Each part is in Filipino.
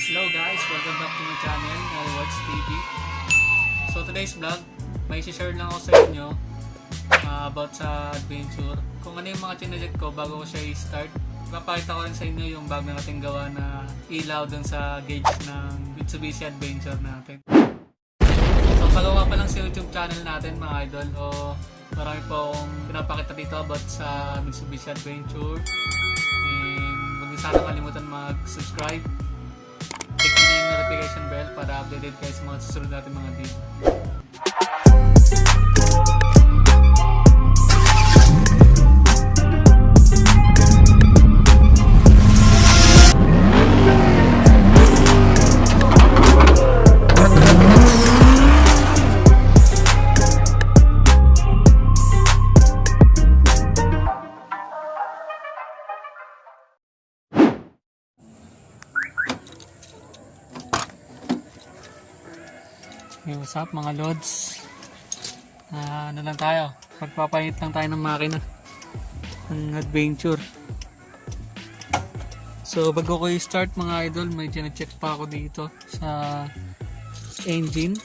Hello guys, welcome back to my channel, Nellywerkz TV. So today's vlog, may share lang ako sa inyo about sa adventure. Kung ano yung mga chinecheck ko bago ko siya i-start. Papakita ko rin sa inyo yung bago nating gawa na ilaw dun sa gauge ng Mitsubishi Adventure natin. So pagawa pa lang sa YouTube channel natin mga idol. O marami po akong pinapakita dito about sa Mitsubishi Adventure. And huwag niyo sana kalimutan mag-subscribe. Click nyo yung notification bell para updated kayo sa mga susunod natin mga video. Hey, what's up mga lods? Ano lang tayo? Magpapainit lang tayo ng makina ng adventure. So bago ko i-start mga idol, may gina-check pa ako dito sa engine.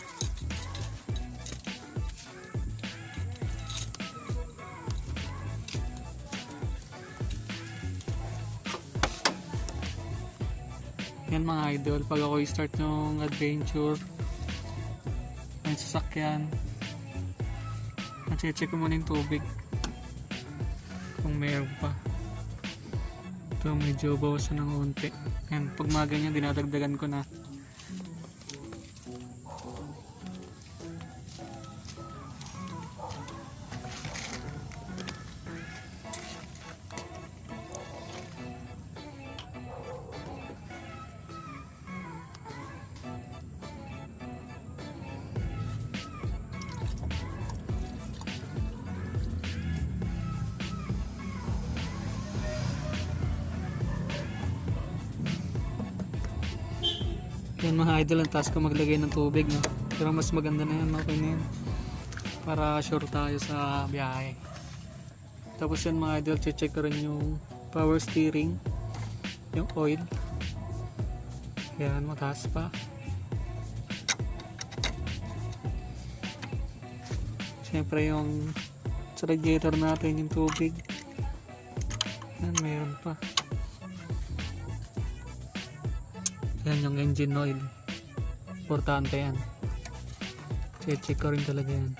Yan mga idol, pag ako i-start yung adventure ng sasakyan, check ko muna yung tubig kung mayroon pa. Ito medyo bawasan ng konti. Yan, pag mga ganyan dinadagdagan ko na. Yan mga idol, ang task ko maglagay ng tubig, no? Pero mas maganda na yan, okay na yan, para sure tayo sa biyahe. Tapos yan mga idol, check ko rin yung power steering, yung oil. Yan, mataas pa. Siyempre yung sa radiator natin yung tubig, yan, mayroon pa. Yan yung engine oil, importante yan, check ko rin talaga yan.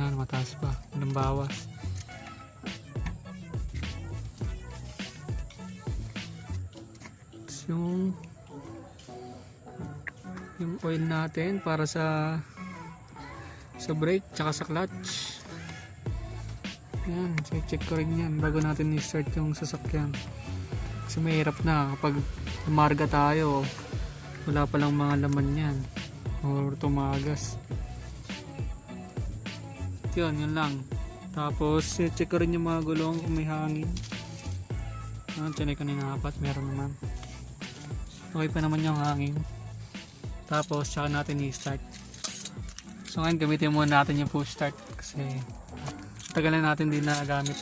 Yan, mataas pa, walang bawas. Yung oil natin para sa brake tsaka sa clutch, yan, check ko rin yan bago natin i-start yung sasakyan. Kasi mahirap na kapag tumarga tayo, wala palang mga laman yan or tumagas. Yun lang. Tapos check ko rin yung mga gulong kung may hangin. Check ko na apat, meron naman. Okay pa naman yung hangin. Tapos tsaka natin i-start. So ngayon gamitin muna natin yung push start kasi tagal na natin din na gamit.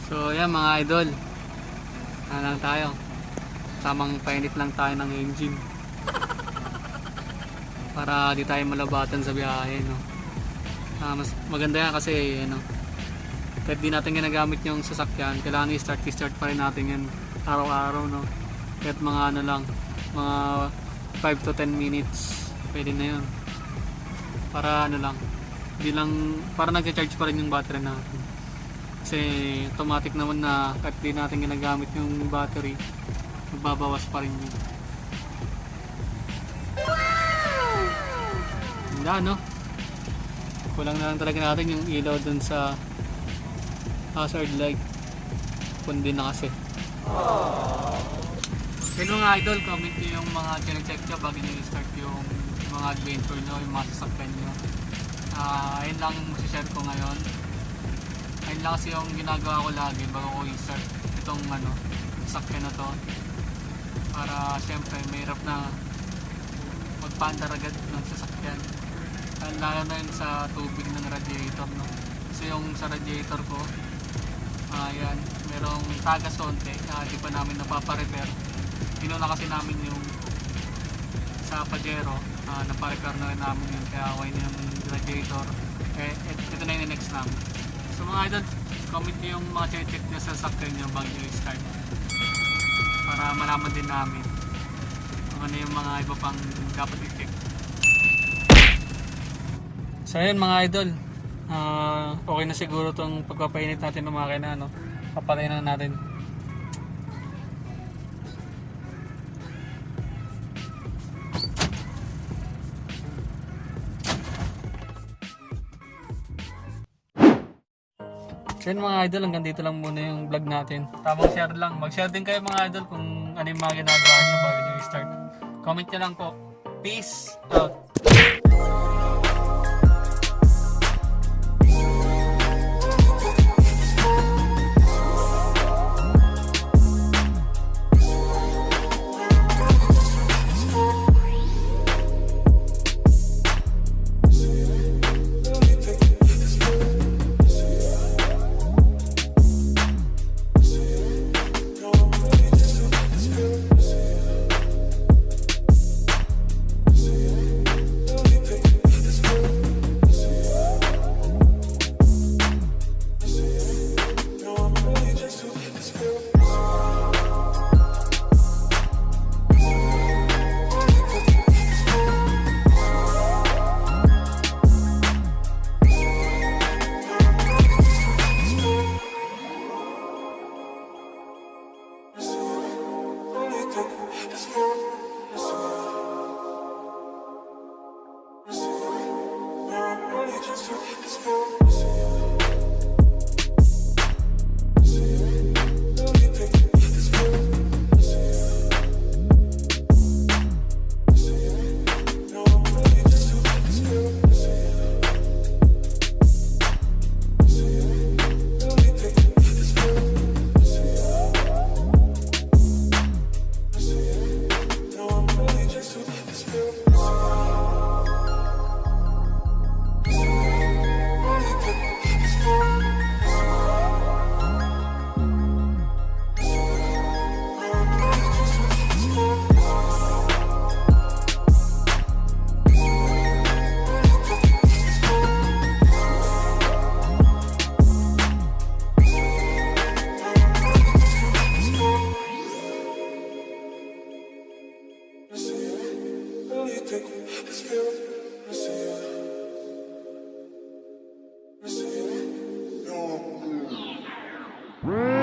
So yan mga idol, lang tayo, tamang painit lang tayo ng engine para di tayo malabatan sa biyahe, no? Mas maganda yan kasi kahit di natin ginagamit yung sasakyan, kailangan i-start pa rin natin yan araw-araw, no? Kahit mga mga 5 to 10 minutes pwede na yun para Hindi lang, para nag-charge pa rin yung battery natin. Kasi automatic naman na kahit di natin ginagamit yung battery, magbabawas pa rin yun. Wala, no? Kulang na lang talaga natin yung ilaw dun sa hazard light. Kundi na kasi. Kaya mga idol, comment nyo yung mga check nyo bago nyo i-start yung mga adventure nyo, yung mga sasakyan nyo. Ayun lang masishare ko ngayon. Ayun lang kasi yung ginagawa ko lagi bago ko i-start itong sasakyan na to. Para syempre mahirap na magpaandar agad ng sasakyan. Lalo na yun sa tubig ng radiator, no? Kasi yung sa radiator ko, ayan, merong tagas konti na di pa namin napaparepair. Inuna kasi namin yung sa Pajero, naparepair na rin namin yun, kaya okay na yung radiator. Ito na yung next namin. So mga idol, comment nyo yung mga check nyo sa sasakyan nyo bago nyo i-start, para malaman din namin kung ano yung mga iba pang dapat i-check. So ayun mga idol, okay na siguro itong pagpapainit natin ng makina, no? Papatayin na natin. So yun mga idol, hanggang dito lang muna yung vlog natin. Tamang share lang. Mag-share din kayo mga idol kung ano yung mga ginagawa nyo bago nyo i-start. Comment nyo lang po. Peace out! Woo!